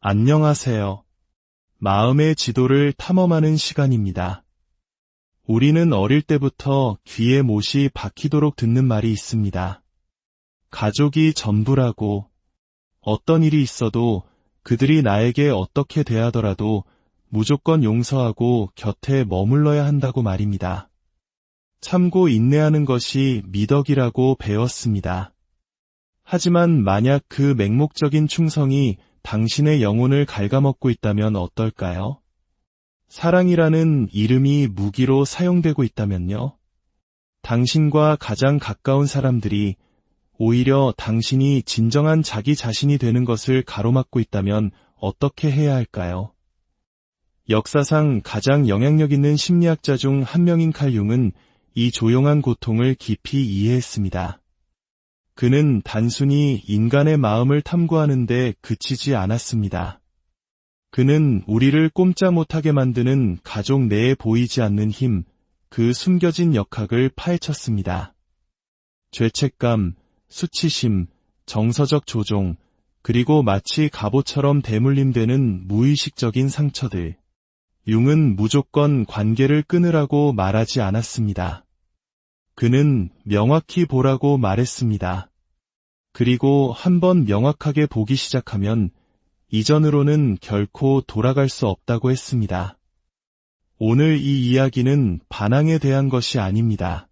안녕하세요. 마음의 지도를 탐험하는 시간입니다. 우리는 어릴 때부터 귀에 못이 박히도록 듣는 말이 있습니다. 가족이 전부라고, 어떤 일이 있어도 그들이 나에게 어떻게 대하더라도 무조건 용서하고 곁에 머물러야 한다고 말입니다. 참고 인내하는 것이 미덕이라고 배웠습니다. 하지만 만약 그 맹목적인 충성이 당신의 영혼을 갉아먹고 있다면 어떨까요? 사랑이라는 이름이 무기로 사용되고 있다면요? 당신과 가장 가까운 사람들이 오히려 당신이 진정한 자기 자신이 되는 것을 가로막고 있다면 어떻게 해야 할까요? 역사상 가장 영향력 있는 심리학자 중 한 명인 칼 융은 이 조용한 고통을 깊이 이해했습니다. 그는 단순히 인간의 마음을 탐구하는 데 그치지 않았습니다. 그는 우리를 꼼짝 못하게 만드는 가족 내에 보이지 않는 힘, 그 숨겨진 역학을 파헤쳤습니다. 죄책감, 수치심, 정서적 조종, 그리고 마치 갑옷처럼 대물림되는 무의식적인 상처들. 융은 무조건 관계를 끊으라고 말하지 않았습니다. 그는 명확히 보라고 말했습니다. 그리고 한번 명확하게 보기 시작하면 이전으로는 결코 돌아갈 수 없다고 했습니다. 오늘 이 이야기는 반항에 대한 것이 아닙니다.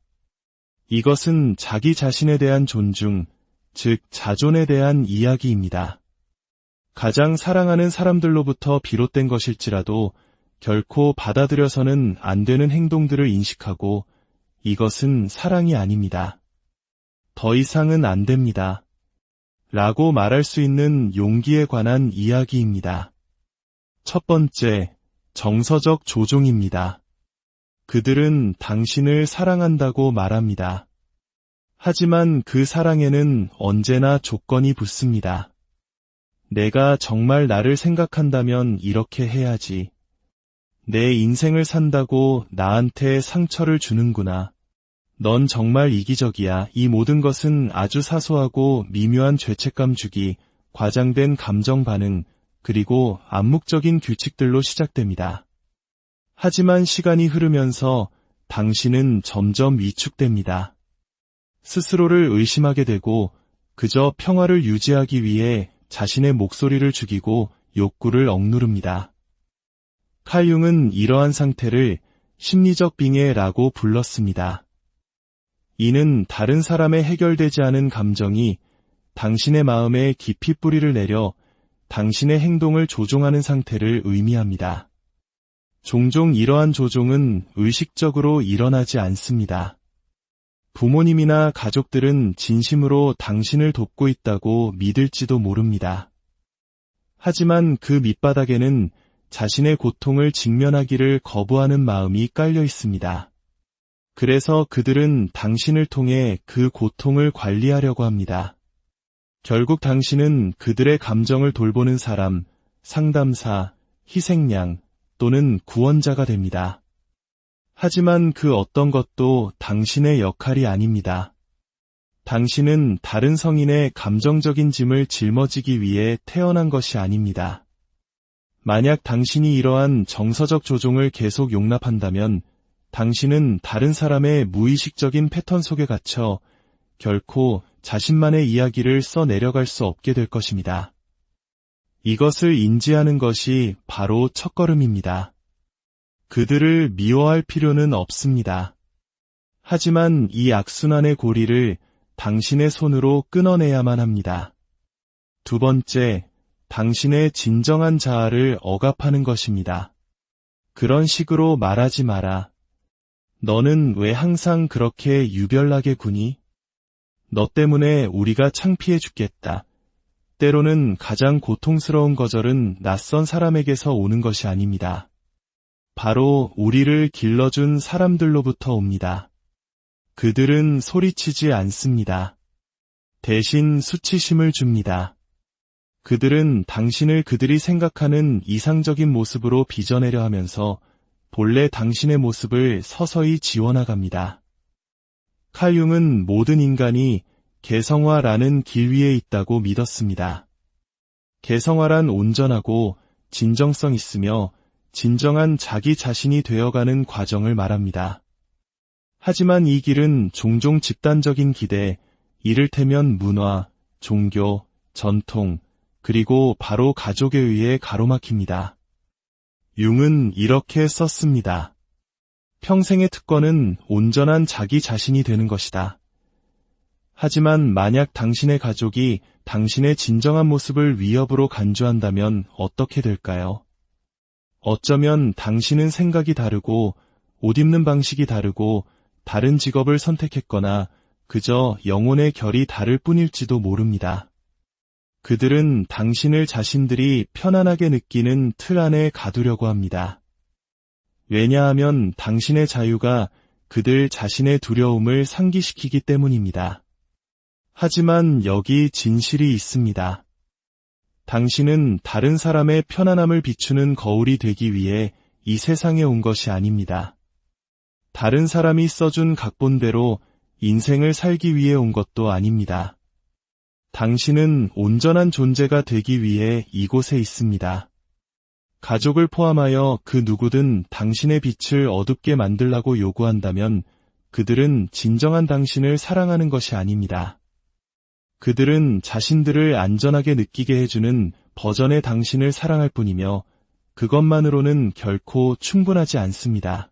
이것은 자기 자신에 대한 존중, 즉 자존에 대한 이야기입니다. 가장 사랑하는 사람들로부터 비롯된 것일지라도 결코 받아들여서는 안 되는 행동들을 인식하고 이것은 사랑이 아닙니다. 더 이상은 안 됩니다. 라고 말할 수 있는 용기에 관한 이야기입니다. 첫 번째, 정서적 조종입니다. 그들은 당신을 사랑한다고 말합니다. 하지만 그 사랑에는 언제나 조건이 붙습니다. 내가 정말 나를 생각한다면 이렇게 해야지. 내 인생을 산다고 나한테 상처를 주는구나. 넌 정말 이기적이야. 이 모든 것은 아주 사소하고 미묘한 죄책감 주기, 과장된 감정 반응, 그리고 암묵적인 규칙들로 시작됩니다. 하지만 시간이 흐르면서 당신은 점점 위축됩니다. 스스로를 의심하게 되고 그저 평화를 유지하기 위해 자신의 목소리를 죽이고 욕구를 억누릅니다. 칼 융은 이러한 상태를 심리적 빙해라고 불렀습니다. 이는 다른 사람의 해결되지 않은 감정이 당신의 마음에 깊이 뿌리를 내려 당신의 행동을 조종하는 상태를 의미합니다. 종종 이러한 조종은 의식적으로 일어나지 않습니다. 부모님이나 가족들은 진심으로 당신을 돕고 있다고 믿을지도 모릅니다. 하지만 그 밑바닥에는 자신의 고통을 직면하기를 거부하는 마음이 깔려 있습니다. 그래서 그들은 당신을 통해 그 고통을 관리하려고 합니다. 결국 당신은 그들의 감정을 돌보는 사람, 상담사, 희생양 또는 구원자가 됩니다. 하지만 그 어떤 것도 당신의 역할이 아닙니다. 당신은 다른 성인의 감정적인 짐을 짊어지기 위해 태어난 것이 아닙니다. 만약 당신이 이러한 정서적 조종을 계속 용납한다면 당신은 다른 사람의 무의식적인 패턴 속에 갇혀 결코 자신만의 이야기를 써내려갈 수 없게 될 것입니다. 이것을 인지하는 것이 바로 첫걸음입니다. 그들을 미워할 필요는 없습니다. 하지만 이 악순환의 고리를 당신의 손으로 끊어내야만 합니다. 두 번째, 당신의 진정한 자아를 억압하는 것입니다. 그런 식으로 말하지 마라. 너는 왜 항상 그렇게 유별나게 구니? 너 때문에 우리가 창피해 죽겠다. 때로는 가장 고통스러운 거절은 낯선 사람에게서 오는 것이 아닙니다. 바로 우리를 길러준 사람들로부터 옵니다. 그들은 소리치지 않습니다. 대신 수치심을 줍니다. 그들은 당신을 그들이 생각하는 이상적인 모습으로 빚어내려 하면서 본래 당신의 모습을 서서히 지워나갑니다. 칼 융은 모든 인간이 개성화라는 길 위에 있다고 믿었습니다. 개성화란 온전하고 진정성 있으며 진정한 자기 자신이 되어가는 과정을 말합니다. 하지만 이 길은 종종 집단적인 기대, 이를테면 문화, 종교, 전통, 그리고 바로 가족에 의해 가로막힙니다. 융은 이렇게 썼습니다. 평생의 특권은 온전한 자기 자신이 되는 것이다. 하지만 만약 당신의 가족이 당신의 진정한 모습을 위협으로 간주한다면 어떻게 될까요? 어쩌면 당신은 생각이 다르고 옷 입는 방식이 다르고 다른 직업을 선택했거나 그저 영혼의 결이 다를 뿐일지도 모릅니다. 그들은 당신을 자신들이 편안하게 느끼는 틀 안에 가두려고 합니다. 왜냐하면 당신의 자유가 그들 자신의 두려움을 상기시키기 때문입니다. 하지만 여기 진실이 있습니다. 당신은 다른 사람의 편안함을 비추는 거울이 되기 위해 이 세상에 온 것이 아닙니다. 다른 사람이 써준 각본대로 인생을 살기 위해 온 것도 아닙니다. 당신은 온전한 존재가 되기 위해 이곳에 있습니다. 가족을 포함하여 그 누구든 당신의 빛을 어둡게 만들라고 요구한다면 그들은 진정한 당신을 사랑하는 것이 아닙니다. 그들은 자신들을 안전하게 느끼게 해주는 버전의 당신을 사랑할 뿐이며 그것만으로는 결코 충분하지 않습니다.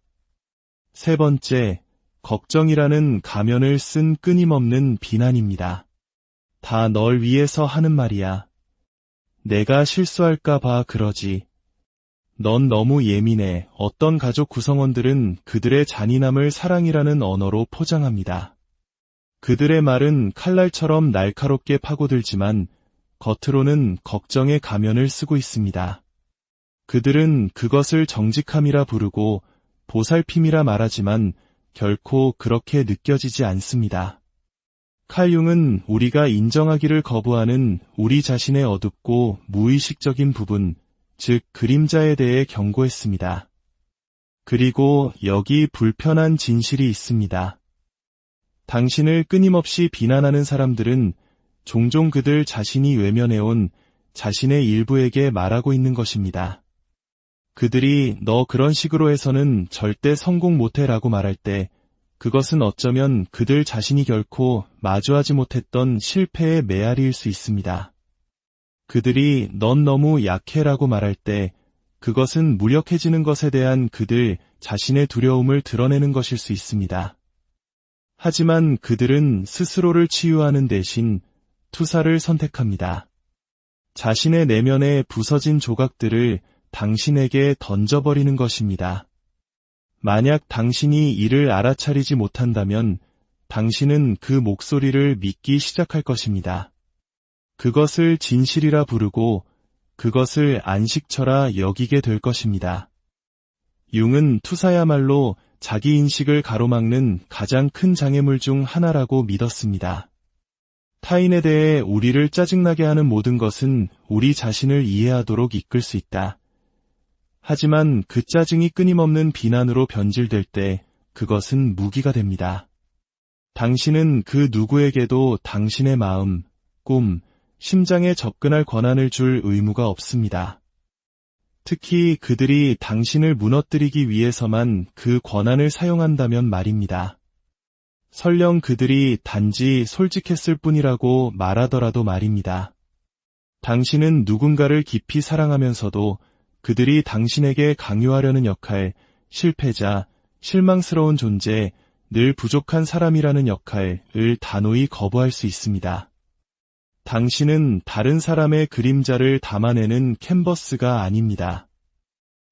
세 번째, 걱정이라는 가면을 쓴 끊임없는 비난입니다. 다 널 위해서 하는 말이야. 내가 실수할까 봐 그러지. 넌 너무 예민해. 어떤 가족 구성원들은 그들의 잔인함을 사랑이라는 언어로 포장합니다. 그들의 말은 칼날처럼 날카롭게 파고들지만 겉으로는 걱정의 가면을 쓰고 있습니다. 그들은 그것을 정직함이라 부르고 보살핌이라 말하지만 결코 그렇게 느껴지지 않습니다. 칼 융은 우리가 인정하기를 거부하는 우리 자신의 어둡고 무의식적인 부분, 즉 그림자에 대해 경고했습니다. 그리고 여기 불편한 진실이 있습니다. 당신을 끊임없이 비난하는 사람들은 종종 그들 자신이 외면해온 자신의 일부에게 말하고 있는 것입니다. 그들이 너 그런 식으로 해서는 절대 성공 못해라고 말할 때 그것은 어쩌면 그들 자신이 결코 마주하지 못했던 실패의 메아리일 수 있습니다. 그들이 넌 너무 약해라고 말할 때 그것은 무력해지는 것에 대한 그들 자신의 두려움을 드러내는 것일 수 있습니다. 하지만 그들은 스스로를 치유하는 대신 투사를 선택합니다. 자신의 내면의 부서진 조각들을 당신에게 던져버리는 것입니다. 만약 당신이 이를 알아차리지 못한다면 당신은 그 목소리를 믿기 시작할 것입니다. 그것을 진실이라 부르고 그것을 안식처라 여기게 될 것입니다. 융은 투사야말로 자기 인식을 가로막는 가장 큰 장애물 중 하나라고 믿었습니다. 타인에 대해 우리를 짜증나게 하는 모든 것은 우리 자신을 이해하도록 이끌 수 있다. 하지만 그 짜증이 끊임없는 비난으로 변질될 때 그것은 무기가 됩니다. 당신은 그 누구에게도 당신의 마음, 꿈, 심장에 접근할 권한을 줄 의무가 없습니다. 특히 그들이 당신을 무너뜨리기 위해서만 그 권한을 사용한다면 말입니다. 설령 그들이 단지 솔직했을 뿐이라고 말하더라도 말입니다. 당신은 누군가를 깊이 사랑하면서도 그들이 당신에게 강요하려는 역할, 실패자, 실망스러운 존재, 늘 부족한 사람이라는 역할을 단호히 거부할 수 있습니다. 당신은 다른 사람의 그림자를 담아내는 캔버스가 아닙니다.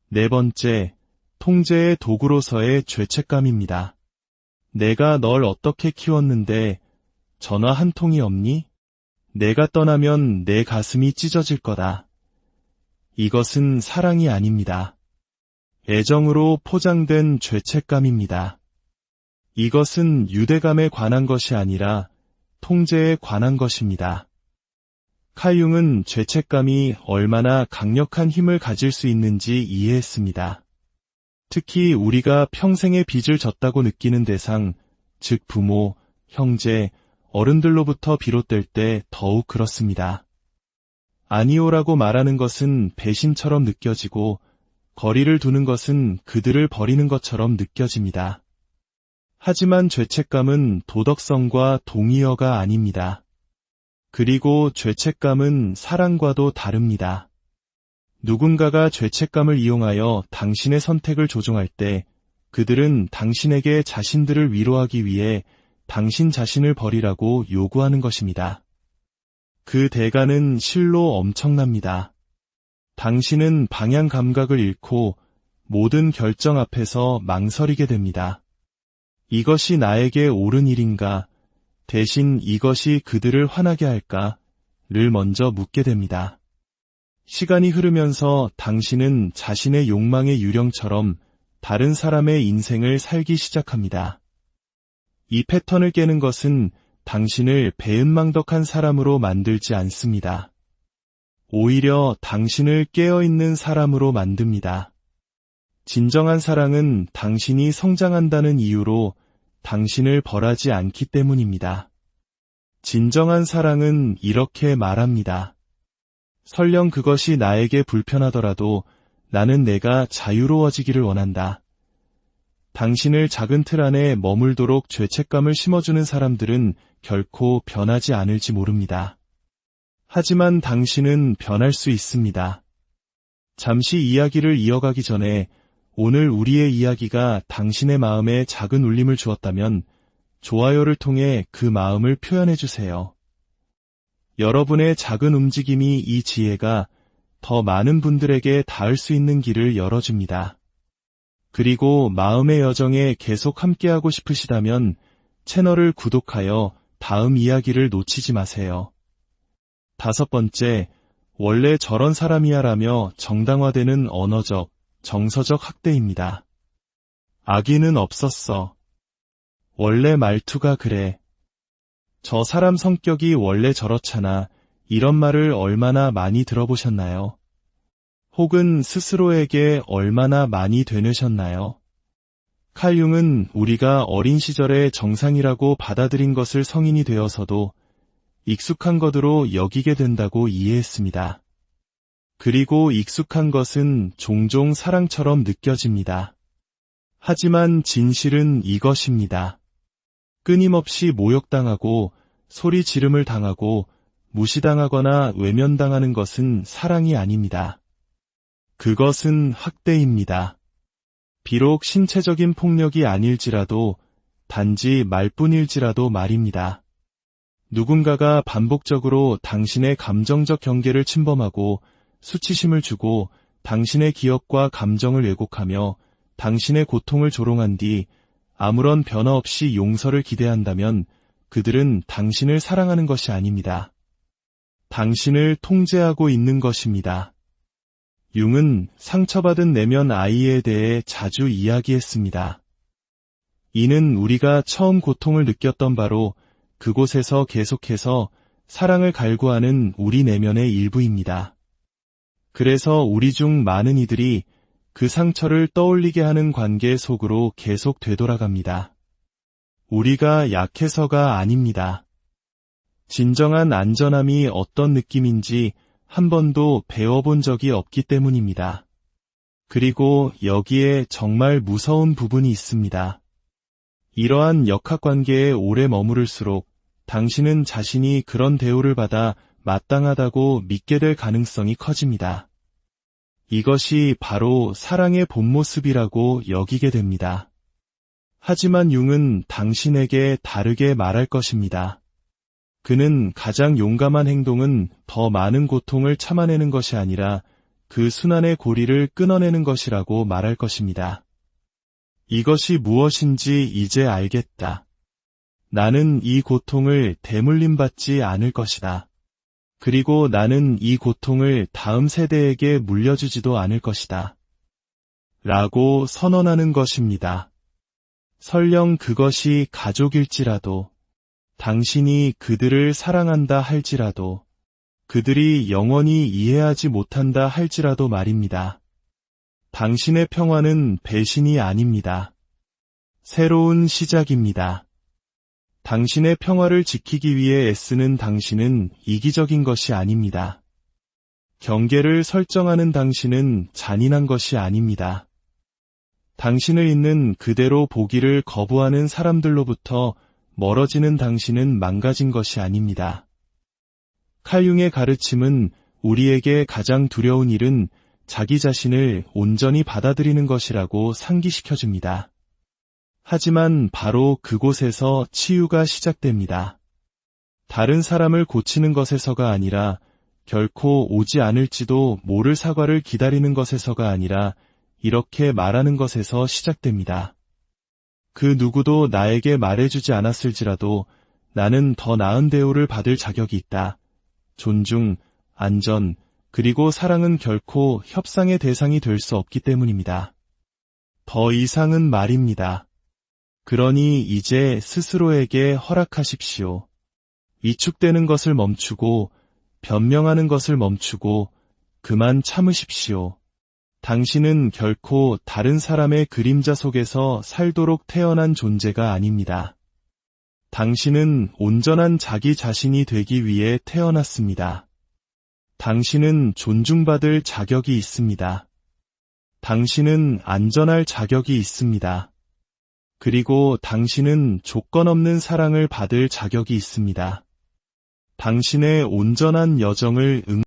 네 번째, 통제의 도구로서의 죄책감입니다. 내가 널 어떻게 키웠는데 전화 한 통이 없니? 내가 떠나면 내 가슴이 찢어질 거다. 이것은 사랑이 아닙니다. 애정으로 포장된 죄책감입니다. 이것은 유대감에 관한 것이 아니라 통제에 관한 것입니다. 칼 융은 죄책감이 얼마나 강력한 힘을 가질 수 있는지 이해했습니다. 특히 우리가 평생의 빚을 졌다고 느끼는 대상, 즉 부모, 형제, 어른들로부터 비롯될 때 더욱 그렇습니다. 아니오라고 말하는 것은 배신처럼 느껴지고 거리를 두는 것은 그들을 버리는 것처럼 느껴집니다. 하지만 죄책감은 도덕성과 동의어가 아닙니다. 그리고 죄책감은 사랑과도 다릅니다. 누군가가 죄책감을 이용하여 당신의 선택을 조종할 때 그들은 당신에게 자신들을 위로하기 위해 당신 자신을 버리라고 요구하는 것입니다. 그 대가는 실로 엄청납니다. 당신은 방향 감각을 잃고 모든 결정 앞에서 망설이게 됩니다. 이것이 나에게 옳은 일인가, 대신 이것이 그들을 화나게 할까?를 먼저 묻게 됩니다. 시간이 흐르면서 당신은 자신의 욕망의 유령처럼 다른 사람의 인생을 살기 시작합니다. 이 패턴을 깨는 것은 당신을 배은망덕한 사람으로 만들지 않습니다. 오히려 당신을 깨어있는 사람으로 만듭니다. 진정한 사랑은 당신이 성장한다는 이유로 당신을 벌하지 않기 때문입니다. 진정한 사랑은 이렇게 말합니다. 설령 그것이 나에게 불편하더라도 나는 내가 자유로워지기를 원한다. 당신을 작은 틀 안에 머물도록 죄책감을 심어주는 사람들은 결코 변하지 않을지 모릅니다. 하지만 당신은 변할 수 있습니다. 잠시 이야기를 이어가기 전에 오늘 우리의 이야기가 당신의 마음에 작은 울림을 주었다면 좋아요를 통해 그 마음을 표현해 주세요. 여러분의 작은 움직임이 이 지혜가 더 많은 분들에게 닿을 수 있는 길을 열어줍니다. 그리고 마음의 여정에 계속 함께하고 싶으시다면 채널을 구독하여 다음 이야기를 놓치지 마세요. 5번째, 원래 저런 사람이야 라며 정당화되는 언어적, 정서적 학대입니다. 악의는 없었어. 원래 말투가 그래. 저 사람 성격이 원래 저렇잖아. 이런 말을 얼마나 많이 들어보셨나요? 혹은 스스로에게 얼마나 많이 되뇌셨나요? 칼 융은 우리가 어린 시절에 정상이라고 받아들인 것을 성인이 되어서도 익숙한 것으로 여기게 된다고 이해했습니다. 그리고 익숙한 것은 종종 사랑처럼 느껴집니다. 하지만 진실은 이것입니다. 끊임없이 모욕당하고 소리 지름을 당하고 무시당하거나 외면당하는 것은 사랑이 아닙니다. 그것은 학대입니다. 비록 신체적인 폭력이 아닐지라도 단지 말뿐일지라도 말입니다. 누군가가 반복적으로 당신의 감정적 경계를 침범하고 수치심을 주고 당신의 기억과 감정을 왜곡하며 당신의 고통을 조롱한 뒤 아무런 변화 없이 용서를 기대한다면 그들은 당신을 사랑하는 것이 아닙니다. 당신을 통제하고 있는 것입니다. 융은 상처받은 내면 아이에 대해 자주 이야기했습니다. 이는 우리가 처음 고통을 느꼈던 바로 그곳에서 계속해서 사랑을 갈구하는 우리 내면의 일부입니다. 그래서 우리 중 많은 이들이 그 상처를 떠올리게 하는 관계 속으로 계속 되돌아갑니다. 우리가 약해서가 아닙니다. 진정한 안전함이 어떤 느낌인지 한 번도 배워본 적이 없기 때문입니다. 그리고 여기에 정말 무서운 부분이 있습니다. 이러한 역학관계에 오래 머무를수록 당신은 자신이 그런 대우를 받아 마땅하다고 믿게 될 가능성이 커집니다. 이것이 바로 사랑의 본 모습이라고 여기게 됩니다. 하지만 융은 당신에게 다르게 말할 것입니다. 그는 가장 용감한 행동은 더 많은 고통을 참아내는 것이 아니라 그 순환의 고리를 끊어내는 것이라고 말할 것입니다. 이것이 무엇인지 이제 알겠다. 나는 이 고통을 대물림받지 않을 것이다. 그리고 나는 이 고통을 다음 세대에게 물려주지도 않을 것이다. 라고 선언하는 것입니다. 설령 그것이 가족일지라도, 당신이 그들을 사랑한다 할지라도, 그들이 영원히 이해하지 못한다 할지라도 말입니다. 당신의 평화는 배신이 아닙니다. 새로운 시작입니다. 당신의 평화를 지키기 위해 애쓰는 당신은 이기적인 것이 아닙니다. 경계를 설정하는 당신은 잔인한 것이 아닙니다. 당신을 있는 그대로 보기를 거부하는 사람들로부터 멀어지는 당신은 망가진 것이 아닙니다. 칼 융의 가르침은 우리에게 가장 두려운 일은 자기 자신을 온전히 받아들이는 것이라고 상기시켜줍니다. 하지만 바로 그곳에서 치유가 시작됩니다. 다른 사람을 고치는 것에서가 아니라 결코 오지 않을지도 모를 사과를 기다리는 것에서가 아니라 이렇게 말하는 것에서 시작됩니다. 그 누구도 나에게 말해주지 않았을지라도 나는 더 나은 대우를 받을 자격이 있다. 존중, 안전, 그리고 사랑은 결코 협상의 대상이 될 수 없기 때문입니다. 더 이상은 말입니다. 그러니 이제 스스로에게 허락하십시오. 위축되는 것을 멈추고 변명하는 것을 멈추고 그만 참으십시오. 당신은 결코 다른 사람의 그림자 속에서 살도록 태어난 존재가 아닙니다. 당신은 온전한 자기 자신이 되기 위해 태어났습니다. 당신은 존중받을 자격이 있습니다. 당신은 안전할 자격이 있습니다. 그리고 당신은 조건 없는 사랑을 받을 자격이 있습니다. 당신의 온전한 여정을